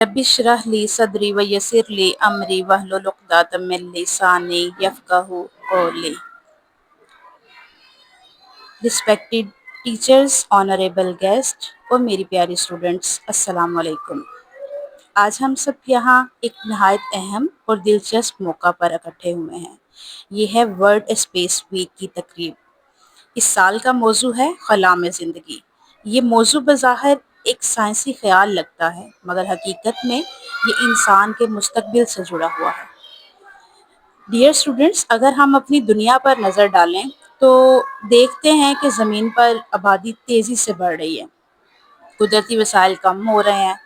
Rabbi इश्रह ली सदरी व यस्सिर ली अमरी वहलुल उक़दतम मिन लिसानी यफ़क़हू क़ौली। रिस्पेक्टेड टीचर्स, ऑनरेबल गेस्ट और मेरी प्यारी स्टूडेंट्स, अस्सलाम वालेकुम। आज हम सब यहाँ एक नहायत अहम और दिलचस्प मौका पर इकट्ठे हुए हैं। ये है वर्ल्ड स्पेस वीक की तकरीब। इस साल का मौजू है खला में ज़िंदगी। ये मौजू बज़ाहिर एक साइंसी ख्याल लगता है, मगर हकीकत में ये इंसान के मुस्तकबिल से जुड़ा हुआ है। डियर स्टूडेंट्स, अगर हम अपनी दुनिया पर नज़र डालें तो देखते हैं कि ज़मीन पर आबादी तेज़ी से बढ़ रही है, कुदरती वसाइल कम हो रहे हैं,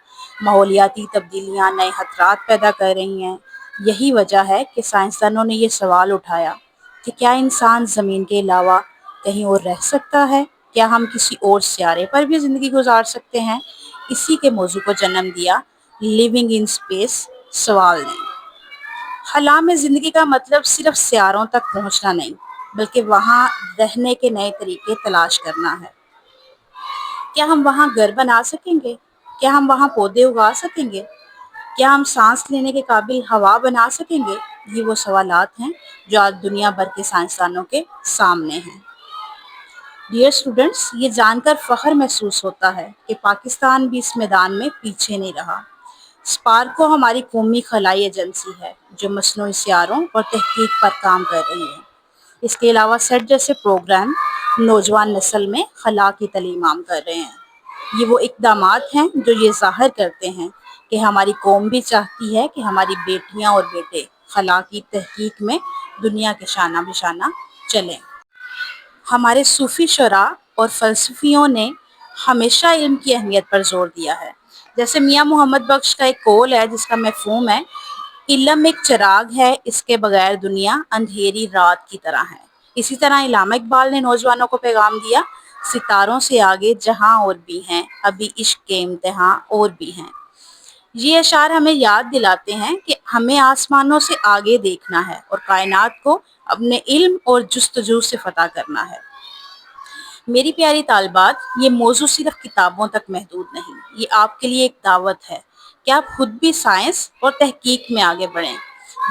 माहौलियाती तब्दीलियाँ नए खतरात पैदा कर रही हैं। यही वजह है कि साइंसदानों ने ये सवाल उठाया कि क्या इंसान ज़मीन के अलावा कहीं और रह सकता है? क्या हम किसी और सियारे पर भी ज़िंदगी गुजार सकते हैं? इसी के मौजू को जन्म दिया लिविंग इन स्पेस सवाल ने। खला में ज़िंदगी का मतलब सिर्फ सियारों तक पहुंचना नहीं, बल्कि वहाँ रहने के नए तरीके तलाश करना है। क्या हम वहाँ घर बना सकेंगे? क्या हम वहाँ पौधे उगा सकेंगे? क्या हम सांस लेने के काबिल हवा बना सकेंगे? ये वो सवालात हैं जो आज दुनिया भर के साइंसदानों के सामने हैं। डियर स्टूडेंट्स, ये जानकर फ़ख्र महसूस होता है कि पाकिस्तान भी इस मैदान में पीछे नहीं रहा। स्पार्को हमारी कौमी खलाई एजेंसी है जो मसनूई सियारों और तहकीक पर काम कर रही है। इसके अलावा सेट जैसे प्रोग्राम नौजवान नस्ल में खला की तालीम आम कर रहे हैं। ये वो इक़दामात हैं जो ये ज़ाहिर करते हैं कि हमारी कौम भी चाहती है कि हमारी बेटियां और बेटे खला की तहकीक में दुनिया के शाना बिशाना चलें। हमारे सूफ़ी शुरा और फ़लसफ़ियों ने हमेशा इल्म की अहमियत पर ज़ोर दिया है। जैसे मियाँ मोहम्मद बख्श का एक कौल है जिसका मफ़हूम है, इल्म एक चिराग है, इसके बगैर दुनिया अंधेरी रात की तरह है। इसी तरह इल्लामा इकबाल ने नौजवानों को पैगाम दिया, सितारों से आगे जहां और भी हैं, अभी इश्क के इम्तिहान और भी हैं। ये अशार हमें याद दिलाते हैं कि हमें आसमानों से आगे देखना है और कायनात को अपने इल्म और जुस्तजू से फतह करना है। मेरी प्यारी तालिबात, ये मौजू सिर्फ किताबों तक महदूद नहीं, ये आपके लिए एक दावत है कि आप खुद भी साइंस और तहकीक में आगे बढ़ें।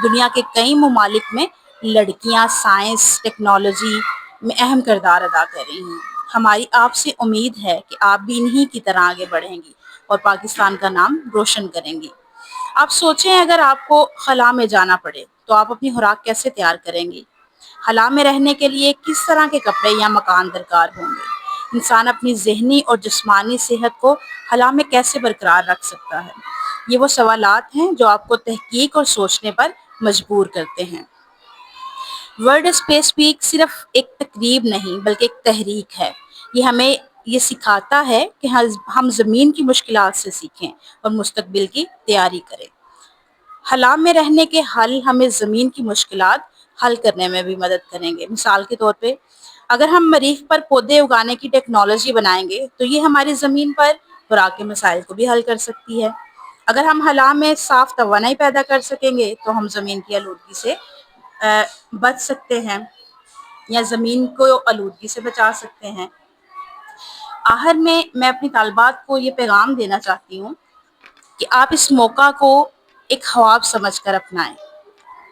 दुनिया के कई ममालिक में लड़कियां साइंस टेक्नोलॉजी में अहम किरदार अदा कर रही हैं। हमारी आपसे उम्मीद है कि आप भी इन्हीं की तरह आगे बढ़ेंगी और पाकिस्तान का नाम रोशन करेंगी। आप सोचें, अगर आपको खला में जाना पड़े तो आप अपनी खुराक कैसे तैयार करेंगी? खला में रहने के लिए किस तरह के कपड़े या मकान दरकार होंगे? इंसान अपनी ज़हनी और जिस्मानी सेहत को खला में कैसे बरकरार रख सकता है? ये वो सवालात हैं जो आपको तहकीक और सोचने पर मजबूर करते हैं। वर्ल्ड स्पेस वीक सिर्फ एक तकरीब नहीं बल्कि एक तहरीक है। ये हमें ये सिखाता है कि हम ज़मीन की मुश्किलात से सीखें और मुस्तकबिल की तैयारी करें। खला में रहने के हल हमें ज़मीन की मुश्किलात हल करने में भी मदद करेंगे। मिसाल के तौर पे, अगर हम मरीख पर पौधे उगाने की टेक्नोलॉजी बनाएंगे तो ये हमारी ज़मीन पर खुराक के मसाइल को भी हल कर सकती है। अगर हम खला में साफ तवानाई पैदा कर सकेंगे तो हम ज़मीन की आलूदगी से बच सकते हैं या ज़मीन को आलूदगी से बचा सकते हैं। आखिर में मैं अपनी तालिबात को ये पैगाम देना चाहती हूँ कि आप इस मौका को एक ख्वाब समझकर अपनाएं।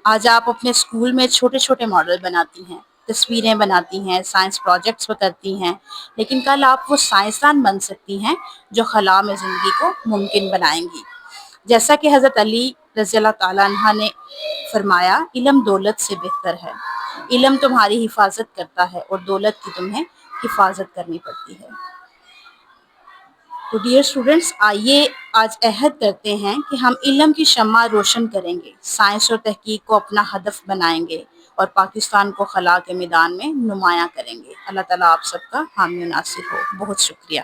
आज आप अपने स्कूल में छोटे छोटे मॉडल बनाती हैं, तस्वीरें बनाती हैं, साइंस प्रोजेक्ट्स करती हैं, लेकिन कल आप वो साइंसदान बन सकती हैं जो खला में ज़िंदगी को मुमकिन बनाएंगी। जैसा कि हज़रत अली रज़ी अल्लाह ताला अन्हा ने फरमाया, इल्म दौलत से बेहतर है। इल्म तुम्हारी हिफाजत करता है और दौलत की तुम्हें हिफाजत करनी पड़ती है। तो डियर स्टूडेंट्स, आइए आज अहद करते हैं कि हम इल्म की शम्मा रोशन करेंगे, साइंस और तहकीक को अपना हदफ बनाएंगे और पाकिस्तान को खला के मैदान में नुमायां करेंगे। अल्लाह ताला आप सबका हामी नासिर हो। बहुत शुक्रिया।